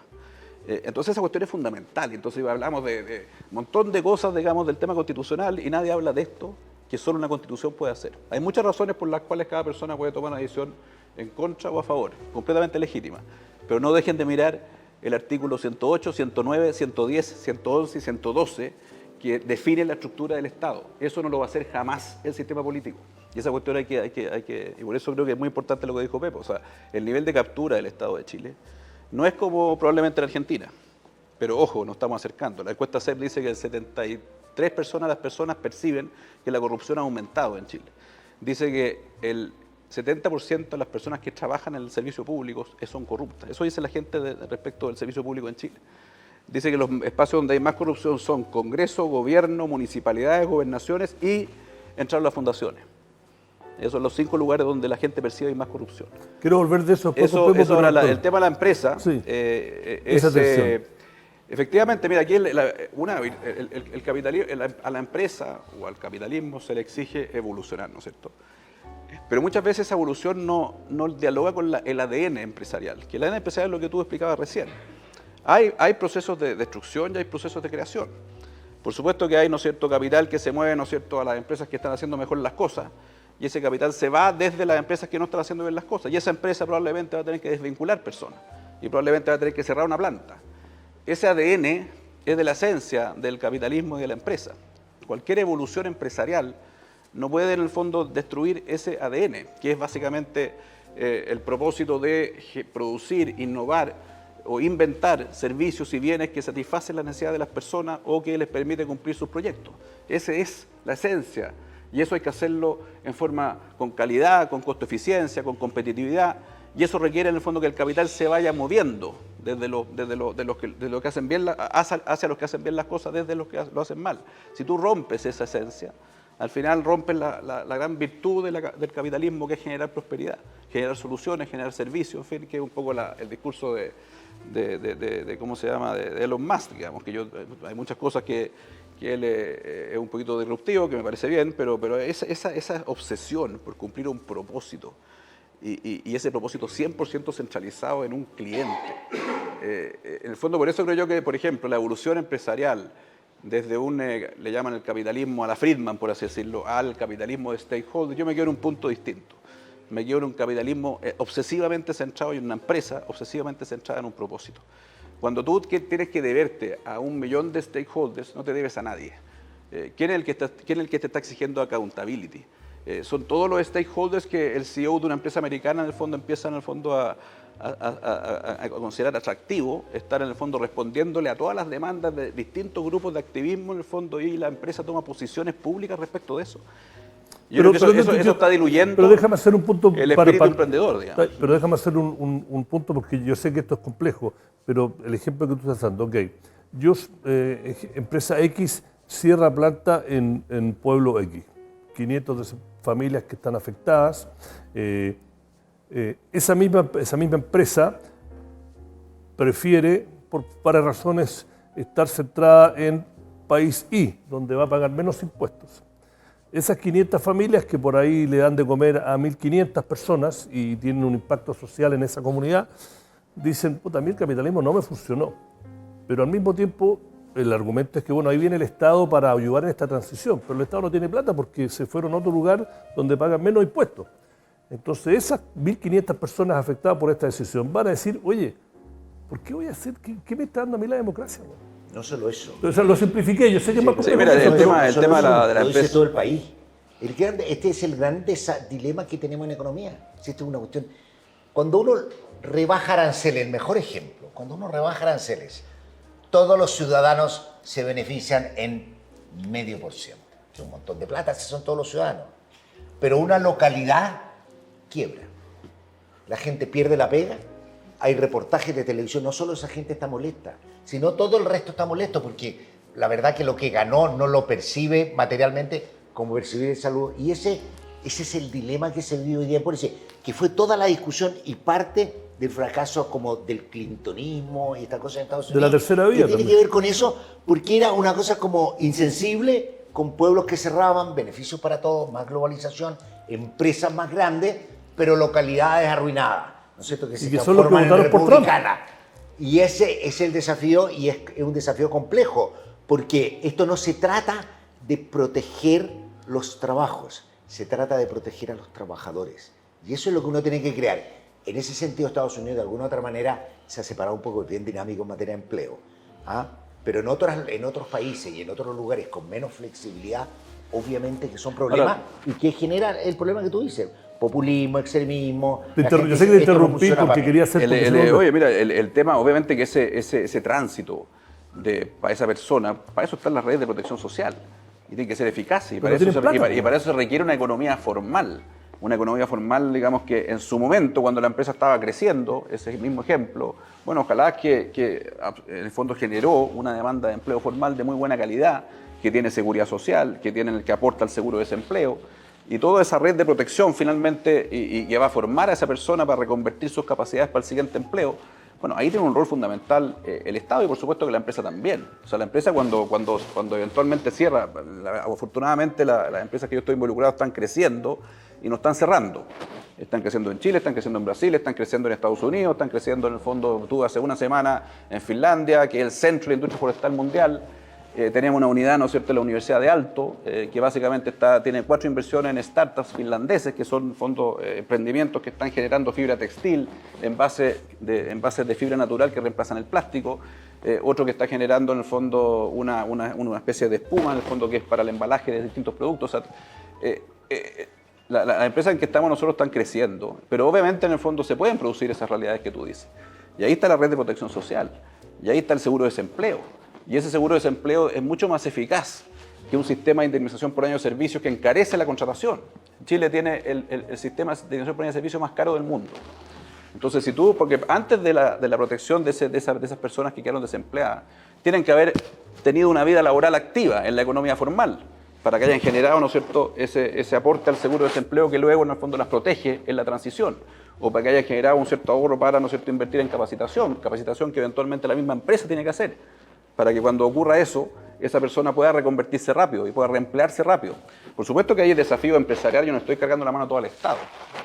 Entonces esa cuestión es fundamental. Entonces hablamos de un montón de cosas, digamos, del tema constitucional y nadie habla de esto que solo una Constitución puede hacer. Hay muchas razones por las cuales cada persona puede tomar una decisión en contra o a favor, completamente legítima. Pero no dejen de mirar el artículo 108, 109, 110, 111 y 112 que define la estructura del Estado. Eso no lo va a hacer jamás el sistema político. Y esa cuestión hay que y por eso creo que es muy importante lo que dijo Pepo. O sea, el nivel de captura del Estado de Chile no es como probablemente en Argentina. Pero ojo, nos estamos acercando. La encuesta CEP dice que el 73% de las personas perciben que la corrupción ha aumentado en Chile. Dice que 70% de las personas que trabajan en el servicio público son corruptas. Eso dice la gente respecto del servicio público en Chile. Dice que los espacios donde hay más corrupción son Congreso, Gobierno, municipalidades, gobernaciones y entrar a las fundaciones. Esos son los 5 lugares donde la gente percibe hay más corrupción. Quiero volver de eso. Eso ahora, el tema de la empresa sí. es... efectivamente, mira, aquí el capitalismo, a la empresa o al capitalismo se le exige evolucionar, ¿no es cierto? Pero muchas veces esa evolución no dialoga con el ADN empresarial, que el ADN empresarial es lo que tú explicabas recién. Hay procesos de destrucción y hay procesos de creación. Por supuesto que hay, ¿no es cierto?, capital que se mueve, ¿no es cierto?, a las empresas que están haciendo mejor las cosas, y ese capital se va desde las empresas que no están haciendo bien las cosas, y esa empresa probablemente va a tener que desvincular personas, y probablemente va a tener que cerrar una planta. Ese ADN es de la esencia del capitalismo y de la empresa. Cualquier evolución empresarial no puede en el fondo destruir ese ADN, que es básicamente el propósito de producir, innovar o inventar servicios y bienes que satisfacen las necesidades de las personas o que les permite cumplir sus proyectos. Esa es la esencia, y eso hay que hacerlo en forma con calidad, con costo eficiencia, con competitividad, y eso requiere en el fondo que el capital se vaya moviendo desde los que hacen bien hacia los que hacen bien las cosas, desde los que lo hacen mal. Si tú rompes esa esencia, al final rompes la gran virtud del capitalismo, que es generar prosperidad, generar soluciones, generar servicios, en fin, que es un poco el discurso de ¿cómo se llama?, de Elon Musk, digamos, que hay muchas cosas que él es un poquito disruptivo, que me parece bien, pero esa obsesión por cumplir un propósito, y ese propósito 100% centralizado en un cliente. En el fondo, por eso creo yo que, por ejemplo, la evolución empresarial, desde le llaman el capitalismo a la Friedman, por así decirlo, al capitalismo de stakeholder, yo me quedo en un punto distinto. Me quedo en un capitalismo obsesivamente centrado y en una empresa obsesivamente centrada en un propósito. Cuando tú tienes que deberte a 1 millón de stakeholders, no te debes a nadie. ¿Quién es el que te está exigiendo accountability? Son todos los stakeholders que el CEO de una empresa americana en el fondo empieza a considerar atractivo, estar en el fondo respondiéndole a todas las demandas de distintos grupos de activismo en el fondo, y la empresa toma posiciones públicas respecto de eso. Yo creo que eso está diluyendo pero déjame hacer un punto el espíritu emprendedor, digamos. Pero déjame hacer un punto, porque yo sé que esto es complejo, pero el ejemplo que tú estás dando, ok, empresa X cierra planta en pueblo X, 500 familias que están afectadas, esa misma empresa prefiere, por varias razones, estar centrada en país Y, donde va a pagar menos impuestos. Esas 500 familias que por ahí le dan de comer a 1.500 personas y tienen un impacto social en esa comunidad, dicen, puta, a mí el capitalismo no me funcionó. Pero al mismo tiempo, el argumento es que, bueno, ahí viene el Estado para ayudar en esta transición, pero el Estado no tiene plata porque se fueron a otro lugar donde pagan menos impuestos. Entonces, esas 1.500 personas afectadas por esta decisión van a decir, oye, ¿por qué voy a hacer? ¿Qué me está dando a mí la democracia? No solo eso. Entonces, lo simplifiqué, yo sé que es más complejo. Mira, el tema de la lo dice empresa. todo el país. Este es el gran dilema que tenemos en economía. Esto es una cuestión. Cuando uno rebaja aranceles, el mejor ejemplo, cuando uno rebaja aranceles, todos los ciudadanos se benefician en 0,5%. Es un montón de plata, si son todos los ciudadanos. Pero una localidad quiebra. La gente pierde la pega. Hay reportajes de televisión, no solo esa gente está molesta, sino todo el resto está molesto, porque la verdad que lo que ganó no lo percibe materialmente como percibir salud. Y ese es el dilema que se vive hoy día, por eso, que fue toda la discusión y parte del fracaso como del clintonismo y esta cosa en Estados Unidos. De la tercera vía que tiene que ver con eso, porque era una cosa como insensible, con pueblos que cerraban, beneficios para todos, más globalización, empresas más grandes, pero localidades arruinadas. ¿No es cierto? Que se transforman en republicana. Y ese es el desafío, y es un desafío complejo, porque esto no se trata de proteger los trabajos, se trata de proteger a los trabajadores. Y eso es lo que uno tiene que crear. En ese sentido, Estados Unidos, de alguna otra manera, se ha separado un poco, es bien dinámico en materia de empleo. Pero en otros países y en otros lugares con menos flexibilidad, obviamente que son problemas y que generan el problema que tú dices. Populismo, extremismo. Yo sé que te interrumpí porque quería hacer... Oye, mira, el tema, obviamente que ese tránsito para esa persona, para eso están las redes de protección social. Y tiene que ser eficaz. Y para eso se requiere una economía formal. una economía formal, digamos que en su momento, cuando la empresa estaba creciendo, ese mismo ejemplo, bueno, ojalá que en el fondo generó una demanda de empleo formal de muy buena calidad, que tiene seguridad social, que aporta el seguro de desempleo, y toda esa red de protección finalmente y que va a formar a esa persona para reconvertir sus capacidades para el siguiente empleo. Bueno, ahí tiene un rol fundamental el Estado y por supuesto que la empresa también. O sea, la empresa cuando eventualmente cierra, afortunadamente las empresas que yo estoy involucrado están creciendo y no están cerrando. Están creciendo en Chile, están creciendo en Brasil, están creciendo en Estados Unidos, están creciendo en el fondo, tú hace una semana en Finlandia, que es el centro de la industria forestal mundial. Tenemos una unidad, ¿no es cierto?, en la Universidad de Alto, que básicamente tiene 4 inversiones en startups finlandeses, que son fondos, emprendimientos que están generando fibra textil en bases de fibra natural que reemplazan el plástico. Otro que está generando en el fondo una especie de espuma, en el fondo que es para el embalaje de distintos productos. O sea, las empresas en que estamos nosotros están creciendo, pero obviamente en el fondo se pueden producir esas realidades que tú dices. Y ahí está la red de protección social, y ahí está el seguro de desempleo. Y ese seguro de desempleo es mucho más eficaz que un sistema de indemnización por año de servicios que encarece la contratación. Chile tiene el sistema de indemnización por año de servicio más caro del mundo. Entonces, porque antes de la protección de esas personas que quedaron desempleadas, tienen que haber tenido una vida laboral activa en la economía formal, para que hayan generado, ¿no es cierto?, ese aporte al seguro de desempleo que luego en el fondo las protege en la transición, o para que hayan generado un cierto ahorro para, ¿no es cierto?, invertir en capacitación que eventualmente la misma empresa tiene que hacer, para que cuando ocurra eso, esa persona pueda reconvertirse rápido y pueda reemplearse rápido. Por supuesto que hay el desafío empresarial, yo no estoy cargando la mano a todo el Estado.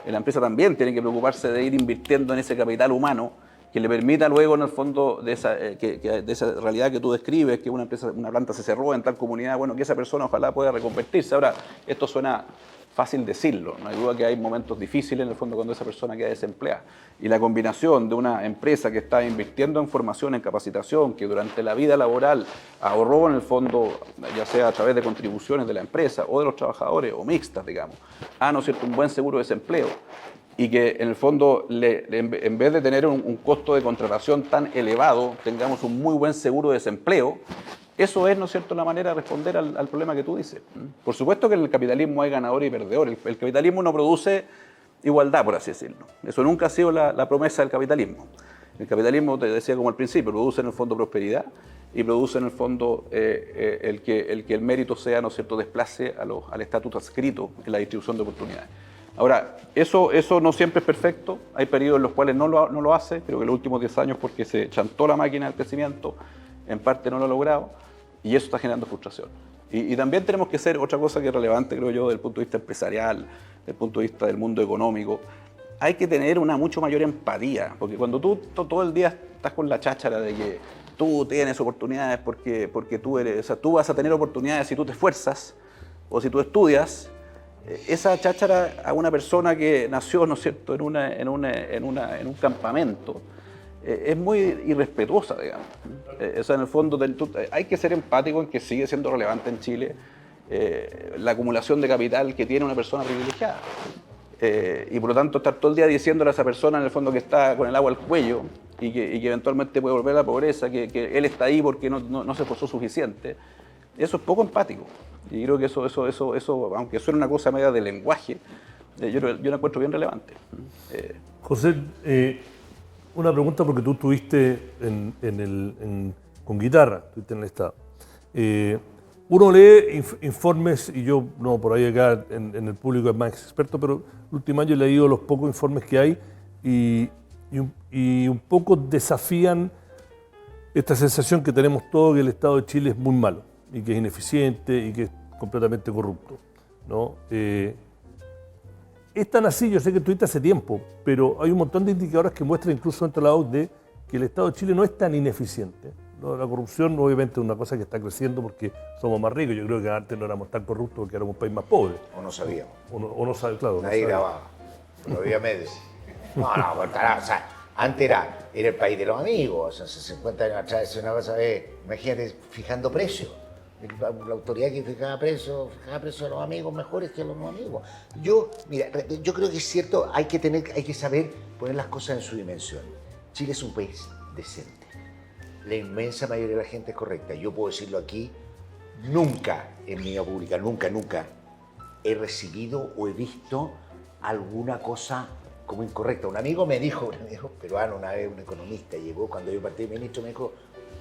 La empresa también tiene que preocuparse de ir invirtiendo en ese capital humano que le permita luego, en el fondo, de esa realidad que tú describes, que una planta se cerró en tal comunidad, bueno, que esa persona ojalá pueda reconvertirse. Ahora, esto suena fácil decirlo, no hay duda que hay momentos difíciles en el fondo cuando esa persona queda desempleada. Y la combinación de una empresa que está invirtiendo en formación, en capacitación, que durante la vida laboral ahorró en el fondo, ya sea a través de contribuciones de la empresa o de los trabajadores, o mixtas, digamos, ¿no es cierto?, un buen seguro de desempleo, y que en el fondo, en vez de tener un costo de contratación tan elevado, tengamos un muy buen seguro de desempleo. Eso es, ¿no es cierto?, la manera de responder al problema que tú dices. Por supuesto que en el capitalismo hay ganadores y perdedores. El capitalismo no produce igualdad, por así decirlo. Eso nunca ha sido la promesa del capitalismo. El capitalismo, te decía como al principio, produce en el fondo prosperidad y produce en el fondo el que el mérito sea, ¿no es cierto?, desplace al estatuto adscrito en la distribución de oportunidades. Ahora, eso no siempre es perfecto. Hay periodos en los cuales no lo hace. Creo que los últimos 10 años, porque se chantó la máquina del crecimiento, en parte no lo ha logrado. Y eso está generando frustración. Y también tenemos que hacer otra cosa que es relevante, creo yo, desde el punto de vista empresarial, desde el punto de vista del mundo económico. Hay que tener una mucho mayor empatía, porque cuando tú todo el día estás con la cháchara de que tú tienes oportunidades porque tú eres, o sea, tú vas a tener oportunidades si tú te esfuerzas o si tú estudias, esa cháchara a una persona que nació, ¿no es cierto?, en un campamento, es muy irrespetuosa, digamos. O sea, en el fondo hay que ser empático en que sigue siendo relevante en Chile la acumulación de capital que tiene una persona privilegiada. Y por lo tanto estar todo el día diciéndole a esa persona en el fondo que está con el agua al cuello y que eventualmente puede volver a la pobreza, que él está ahí porque no se esforzó suficiente, eso es poco empático. Y creo que eso aunque suene una cosa media de lenguaje, yo lo encuentro bien relevante. José, una pregunta, porque tú estuviste con guitarra, estuviste en el Estado. Uno lee informes, y yo, no, por ahí acá en el público es más experto, pero el último año he leído los pocos informes que hay y un poco desafían esta sensación que tenemos todos, que el Estado de Chile es muy malo y que es ineficiente y que es completamente corrupto, ¿no? Es tan así, yo sé que estuviste hace tiempo, pero hay un montón de indicadores que muestran, incluso dentro de la OCDE, que el Estado de Chile no es tan ineficiente, ¿no? La corrupción obviamente es una cosa que está creciendo porque somos más ricos. Yo creo que antes no éramos tan corruptos porque éramos un país más pobre. O no sabíamos. O no sabe, claro. Nadie grababa. No había medios. No, o sea, antes era el país de los amigos. Hace 50 años atrás, una cosa imagínate, fijando precios. La autoridad que fijaba precios a los amigos mejores que a los no amigos. Yo creo que es cierto, hay que saber poner las cosas en su dimensión. Chile es un país decente. La inmensa mayoría de la gente es correcta. Yo puedo decirlo aquí, nunca en mi vida pública, nunca he recibido o he visto alguna cosa como incorrecta. Un amigo peruano, una vez un economista, llegó cuando yo partí de ministro, me dijo,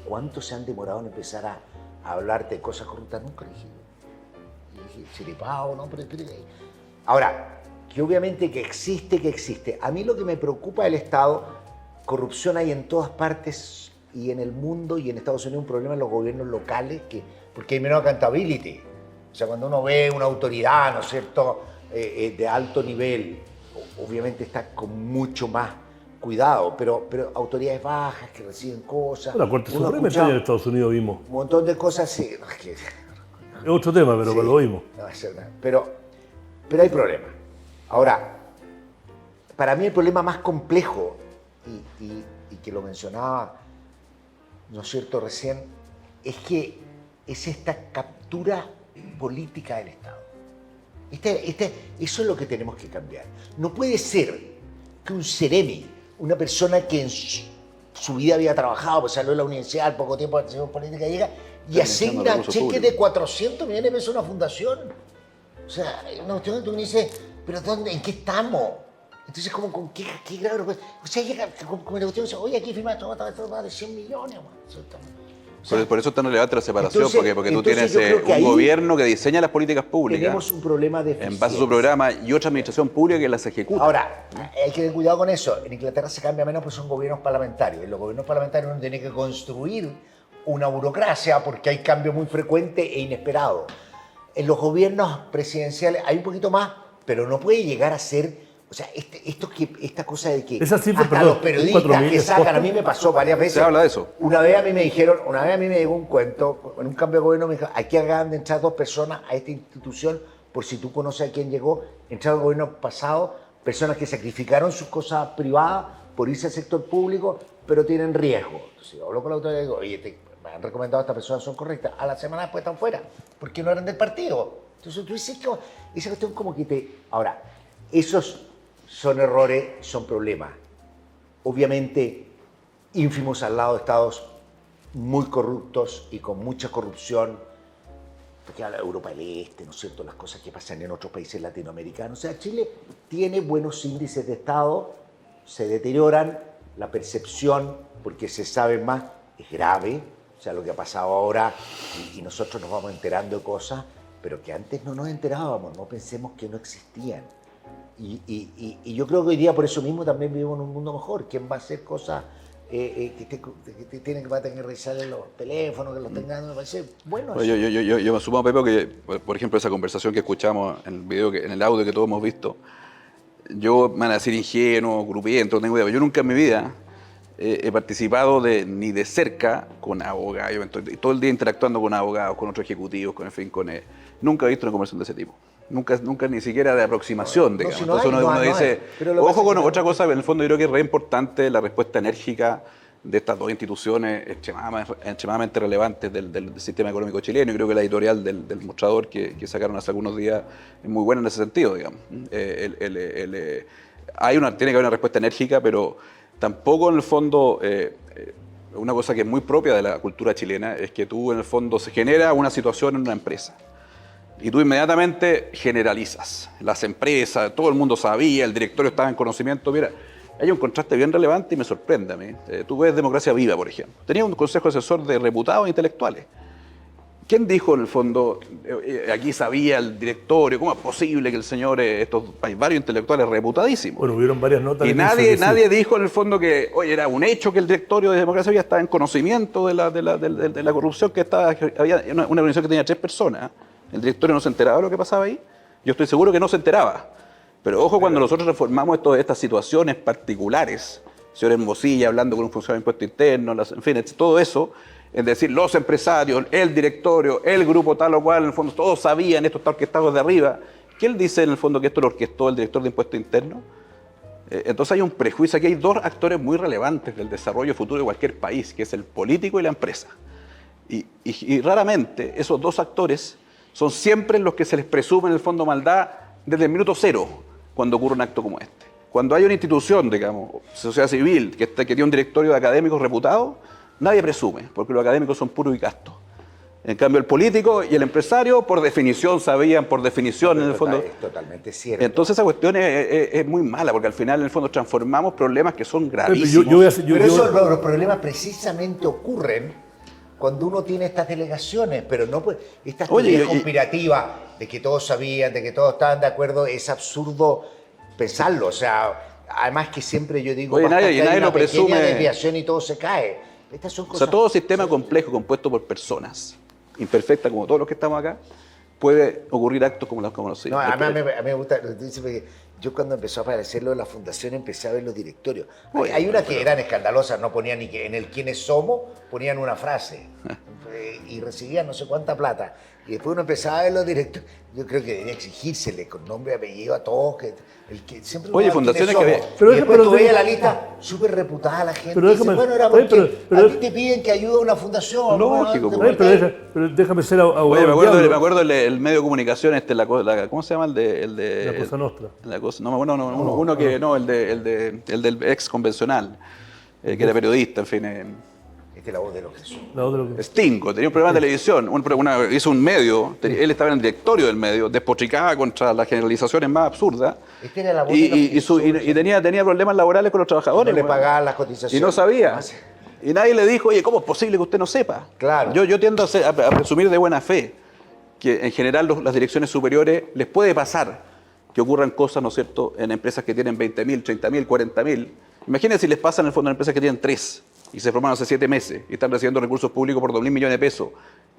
¿cuánto se han demorado en empezar a hablarte de cosas corruptas? Nunca le dije. Y dije, chiripao, ¿no? Pero. Ahora, que obviamente que existe. A mí lo que me preocupa del Estado, corrupción hay en todas partes y en el mundo y en Estados Unidos un problema en los gobiernos locales, porque hay menos accountability. O sea, cuando uno ve una autoridad, ¿no es cierto?, de alto nivel, obviamente está con mucho más cuidado, pero autoridades bajas que reciben cosas. La Corte Suprema está en Estados Unidos, vimos. Un montón de cosas, sí. Es otro tema, pero sí, lo oímos. No va a ser nada. Pero hay problemas. Ahora, para mí el problema más complejo, y que lo mencionaba, ¿no es cierto?, recién, es esta captura política del Estado. Eso es lo que tenemos que cambiar. No puede ser que un seremi, una persona que en su vida había trabajado, pues salió de la universidad, al poco tiempo de acción política, llega y asigna cheques de 400 millones de pesos a una fundación. O sea, una cuestión que tú me dices, ¿pero dónde, en qué estamos? Entonces, como, ¿con qué grado? O sea, llega como la cuestión, dice, oye, aquí firma esto más de 100 millones, man. O sea, por eso es tan relevante la separación, porque tú tienes un gobierno que diseña las políticas públicas. Tenemos un problema de eficiencia. En base a su programa y otra administración pública que las ejecuta. Ahora, hay que tener cuidado con eso. En Inglaterra se cambia menos porque son gobiernos parlamentarios. En los gobiernos parlamentarios uno tiene que construir una burocracia porque hay cambios muy frecuentes e inesperados. En los gobiernos presidenciales hay un poquito más, pero no puede llegar a ser. O sea, esta cosa de que esa cifra, hasta los periodistas que sacan, a mí me pasó varias veces. Se habla de eso. Una vez a mí me llegó un cuento, en un cambio de gobierno me dijo, aquí acaban de entrar 2 personas a esta institución, por si tú conoces a quién llegó, entraron al gobierno pasado, personas que sacrificaron sus cosas privadas por irse al sector público, pero tienen riesgo. Entonces hablo con la autoridad y digo, oye, me han recomendado a estas personas, son correctas, a la semana después están fuera, porque no eran del partido. Entonces tú dices, esa cuestión como que te... Ahora, esos son errores, son problemas. Obviamente, ínfimos al lado de estados muy corruptos y con mucha corrupción, porque habla de Europa del Este, ¿no es cierto?, las cosas que pasan en otros países latinoamericanos. O sea, Chile tiene buenos índices de Estado, se deterioran, la percepción, porque se sabe más, es grave. O sea, lo que ha pasado ahora, y nosotros nos vamos enterando de cosas, pero que antes no nos enterábamos, no pensemos que no existían. Y yo creo que hoy día por eso mismo también vivimos en un mundo mejor. ¿Quién va a hacer cosas va a tener que revisar en los teléfonos, que los tengan? Me parece bueno. Yo me sumo a Pepe que, por ejemplo, esa conversación que escuchamos en el video, en el audio que todos hemos visto, yo me van a decir ingenuo, grupiento, no tengo idea, pero yo nunca en mi vida he participado ni de cerca con abogados. Yo estoy todo el día interactuando con abogados, con otros ejecutivos, nunca he visto una conversación de ese tipo. Nunca ni siquiera de aproximación, digamos. Si no Entonces hay, uno dice, ojo con otra cosa, en el fondo yo creo que es re importante la respuesta enérgica de estas 2 instituciones extremadamente relevantes del sistema económico chileno, y creo que la editorial del Mostrador que sacaron hace algunos días es muy buena en ese sentido, digamos. Tiene que haber una respuesta enérgica, pero tampoco en el fondo, una cosa que es muy propia de la cultura chilena es que tú en el fondo se genera una situación en una empresa. Y tú inmediatamente generalizas. Las empresas, todo el mundo sabía, el directorio estaba en conocimiento. Mira, hay un contraste bien relevante y me sorprende a mí. Tú ves Democracia Viva, por ejemplo. Tenía un consejo asesor de reputados intelectuales. ¿Quién dijo en el fondo, aquí sabía el directorio, cómo es posible que el señor, hay varios intelectuales reputadísimos? Bueno, hubieron varias notas. Y nadie dijo en el fondo que, oye, era un hecho que el directorio de Democracia Viva estaba en conocimiento de la corrupción había una organización que tenía 3 personas. El directorio no se enteraba de lo que pasaba ahí. Yo estoy seguro que no se enteraba. Pero ojo, cuando nosotros reformamos estas situaciones particulares, señor Hermosilla hablando con un funcionario de impuesto interno, en fin, todo eso, es decir, los empresarios, el directorio, el grupo tal o cual, en el fondo todos sabían, esto está orquestado de arriba. ¿Qué él dice en el fondo que esto lo orquestó el director de impuesto interno? Entonces hay un prejuicio, aquí hay 2 actores muy relevantes del desarrollo futuro de cualquier país, que es el político y la empresa. Y raramente esos 2 actores son siempre los que se les presume en el fondo maldad desde el minuto 0 cuando ocurre un acto como este. Cuando hay una institución, digamos, sociedad civil, que tiene un directorio de académicos reputados, nadie presume, porque los académicos son puros y castos. En cambio, el político y el empresario, por definición, sabían, por definición, en el fondo. Es totalmente cierto. Entonces, esa cuestión es muy mala, porque al final, en el fondo, transformamos problemas que son gravísimos. Pero los problemas precisamente ocurren cuando uno tiene estas delegaciones, pero no pues, estas teorías conspirativas de que todos sabían, de que todos estaban de acuerdo, es absurdo pensarlo. O sea, además que siempre yo digo, nadie lo presume. Pequeña desviación y todo se cae. Estas son cosas. O sea, todo sistema complejo compuesto por personas imperfectas, como todos los que estamos acá, puede ocurrir actos como los conocidos. No, a mí me gusta, porque yo cuando empezó a aparecer lo de la fundación empecé a ver los directorios. Hay unas que eran escandalosas, no ponían ni que en el quiénes somos, ponían una frase y recibían no sé cuánta plata. Y después uno empezaba a ver los directorios. Yo creo que debería exigírsele con nombre y apellido a todos. Siempre fundaciones que había. Y después tú veías la lista, súper reputada la gente. Pero déjame, bueno, era porque a ti te piden que ayude a una fundación. Lógico. Pero déjame ser abogado. Oye, me acuerdo el medio de comunicación, ¿cómo se llama? La Cosa Nostra. El del ex convencional, que era periodista, en fin. La voz de los Jesús. Stingo, tenía un programa de televisión, hizo un medio, él estaba en el directorio del medio, despotricaba contra las generalizaciones más absurdas. Era la voz de los Jesús, y tenía problemas laborales con los trabajadores. No le pagaban las cotizaciones. Y no sabía. Y nadie le dijo, oye, ¿cómo es posible que usted no sepa? Claro. Yo tiendo a presumir de buena fe que en general las direcciones superiores les puede pasar que ocurran cosas, ¿no es cierto?, en empresas que tienen 20.000, 30.000, 40.000. Imagínense si les pasa en el fondo en empresas que tienen 3 y se formaron hace 7 meses y están recibiendo recursos públicos por 2.000 millones de pesos.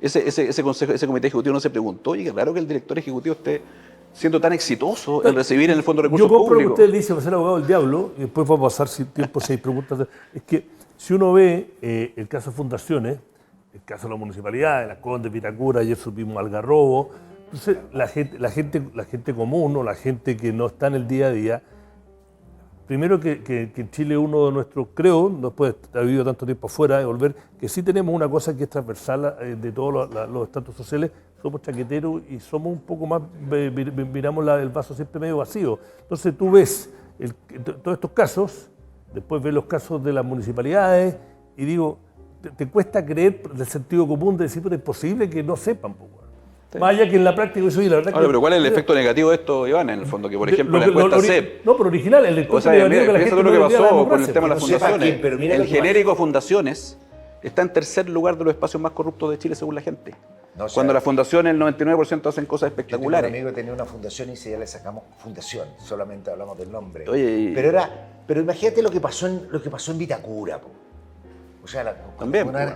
Ese comité ejecutivo no se preguntó, oye, qué raro que el director ejecutivo esté siendo tan exitoso en recibir en el fondo recursos públicos. Yo compro que usted dice para ser abogado del diablo, y después vamos a pasar tiempo si hay preguntas. Es que si uno ve el caso de fundaciones, el caso de la municipalidad, de Las Condes, Vitacura, ayer supimos Algarrobo, entonces la gente común o la gente que no está en el día a día, primero que en Chile uno de nuestros, creo, después de haber vivido tanto tiempo afuera, de volver, que sí tenemos una cosa que es transversal de todos los estratos sociales, somos chaqueteros y somos un poco más, miramos el vaso siempre medio vacío. Entonces tú ves todos estos casos, después ves los casos de las municipalidades y digo, te cuesta creer del sentido común de decir, pero es posible que no sepan, pues. Más allá que en la práctica, eso y la verdad que... Pero ¿cuál es el efecto negativo de esto, Iván? En el fondo, que por ejemplo les cuesta ser... No, pero original, el o sea, mira, piensa lo que pasó con el tema de las fundaciones. El genérico fundaciones está en tercer lugar de los espacios más corruptos de Chile según la gente. No, o sea, cuando las fundaciones, el 99% hacen cosas espectaculares. Yo tengo un amigo que tenía una fundación y ya le sacamos fundación, solamente hablamos del nombre. Oye, pero imagínate lo que pasó en Vitacura, po. O sea,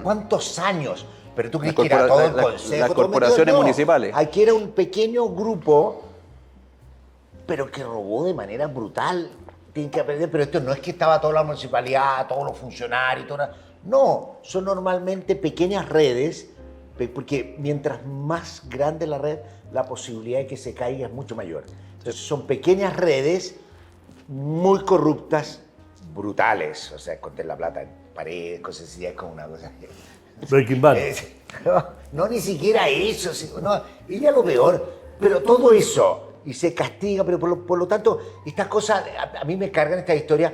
¿cuántos años? Pero tú crees que era todo el consejo. Las corporaciones municipales. Aquí era un pequeño grupo, pero que robó de manera brutal. Tienen que aprender, pero esto no es que estaba toda la municipalidad, todos los funcionarios, no, son normalmente pequeñas redes, porque mientras más grande la red, la posibilidad de que se caiga es mucho mayor. Entonces son pequeñas redes muy corruptas, brutales. O sea, esconder la plata en paredes, cosas así, es como una cosa... Breaking Bad. No, ni siquiera eso. No, y ya lo peor. Pero todo eso, y se castiga, pero por lo tanto, estas cosas, a mí me cargan estas historias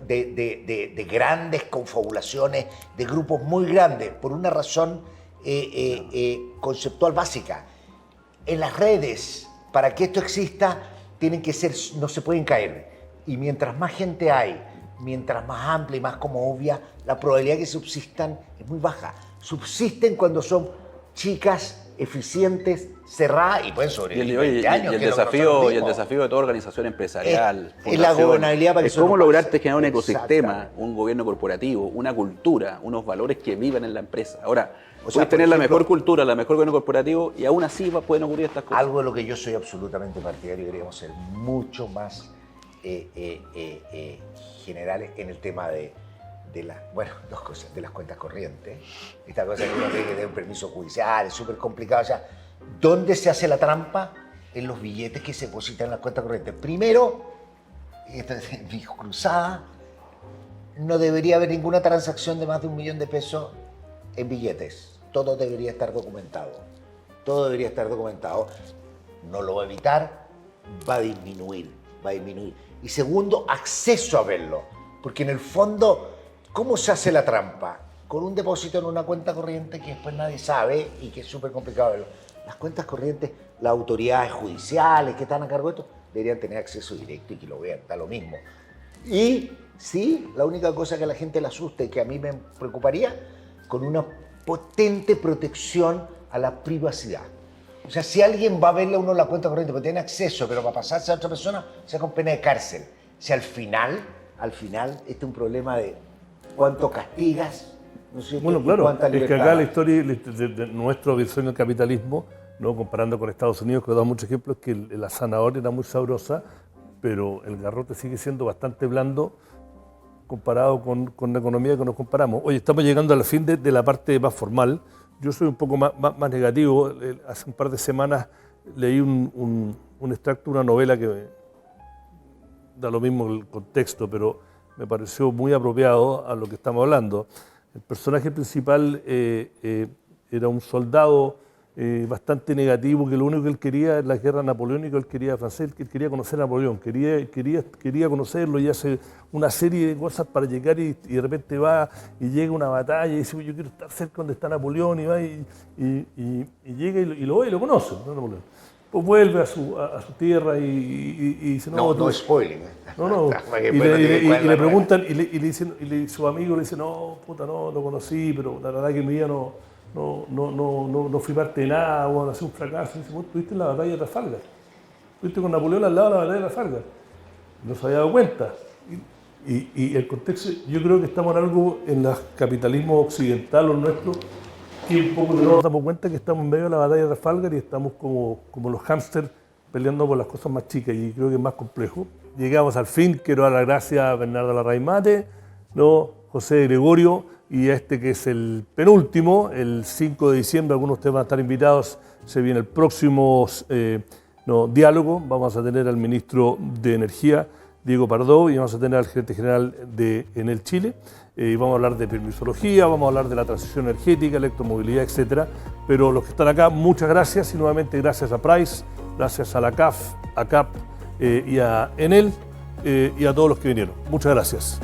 de grandes confabulaciones, de grupos muy grandes, por una razón conceptual básica. En las redes, para que esto exista, tienen que ser, no se pueden caer. Y mientras más gente hay, mientras más amplia y más como obvia, la probabilidad de que subsistan es muy baja. Subsisten cuando son chicas, eficientes, cerradas y pueden sobrevivir 20 años. Y el desafío de toda organización empresarial. Es la gobernabilidad para que es cómo lograrte generar un ecosistema, un gobierno corporativo, una cultura, unos valores que vivan en la empresa. Ahora, puedes tener la mejor cultura, la mejor gobierno corporativo y aún así pueden ocurrir estas cosas. Algo de lo que yo soy absolutamente partidario, deberíamos ser mucho más generales en el tema de dos cosas, de las cuentas corrientes. Esta cosa que uno tiene que tener un permiso judicial, es súper complicado. O sea, ¿dónde se hace la trampa? En los billetes que se depositan en las cuentas corrientes. Primero, esta es mi cruzada, no debería haber ninguna transacción de más de $1 millón de pesos en billetes. Todo debería estar documentado. Todo debería estar documentado. No lo va a evitar, va a disminuir. Y segundo, acceso a verlo. Porque en el fondo, ¿cómo se hace la trampa? con un depósito en una cuenta corriente que después nadie sabe y que es súper complicado verlo. Las cuentas corrientes, las autoridades judiciales que están a cargo de esto, deberían tener acceso directo y que lo vean, da lo mismo. Y sí, la única cosa que a la gente le asusta y que a mí me preocuparía, con una potente protección a la privacidad. O sea, si alguien va a verle a uno la cuenta corriente porque tiene acceso, pero para pasarse a otra persona, sea con pena de cárcel. Si al final, este es un problema de cuánto castigas, ¿no es cierto? Bueno, claro, es que acá la libertad. historia de nuestra visión del capitalismo, ¿no? Comparando con Estados Unidos, que he dado muchos ejemplos, es que la zanahoria era muy sabrosa, pero el garrote sigue siendo bastante blando comparado con la economía que nos comparamos. Oye, estamos llegando al fin de la parte más formal. Yo soy un poco más negativo. Hace un par de semanas leí un extracto de una novela que da lo mismo el contexto, pero me pareció muy apropiado a lo que estamos hablando. El personaje principal era un soldado bastante negativo, que lo único que él quería en la guerra napoleónica, él quería francés, él quería conocer a Napoleón, quería conocerlo y hace una serie de cosas para llegar y de repente va y llega a una batalla y dice, yo quiero estar cerca donde está Napoleón, y va y llega y lo ve y lo conoce, ¿no? Napoleón. Pues vuelve a su tierra y dice, No spoiling. no. Para que Y después no te le cuenten la preguntan, y le dicen, su amigo le dice, no, puta, no, lo conocí, pero la verdad que en mi vida no fui parte de nada, bueno, ha sido un fracaso. Y dice, vos estuviste en la batalla de Trafalgar. Estuviste con Napoleón al lado de la batalla de Trafalgar. No se había dado cuenta. Y el contexto, yo creo que estamos en algo en el capitalismo occidental o nuestro, que un poco no nos damos cuenta que estamos en medio de la batalla de Trafalgar y estamos como los hámsters peleando por las cosas más chicas, y creo que es más complejo. Llegamos al fin, quiero dar las gracias a Bernardo Larraín Mate, ¿no? José Gregorio, y a este que es el penúltimo, el 5 de diciembre, algunos de ustedes van a estar invitados, se viene el próximo diálogo, vamos a tener al ministro de Energía, Diego Pardo, y vamos a tener al gerente general de Enel Chile. Vamos a hablar de permisología, vamos a hablar de la transición energética, electromovilidad, etcétera. Pero los que están acá, muchas gracias, y nuevamente gracias a Price, gracias a la CAF, a CAP y a Enel, y a todos los que vinieron. Muchas gracias.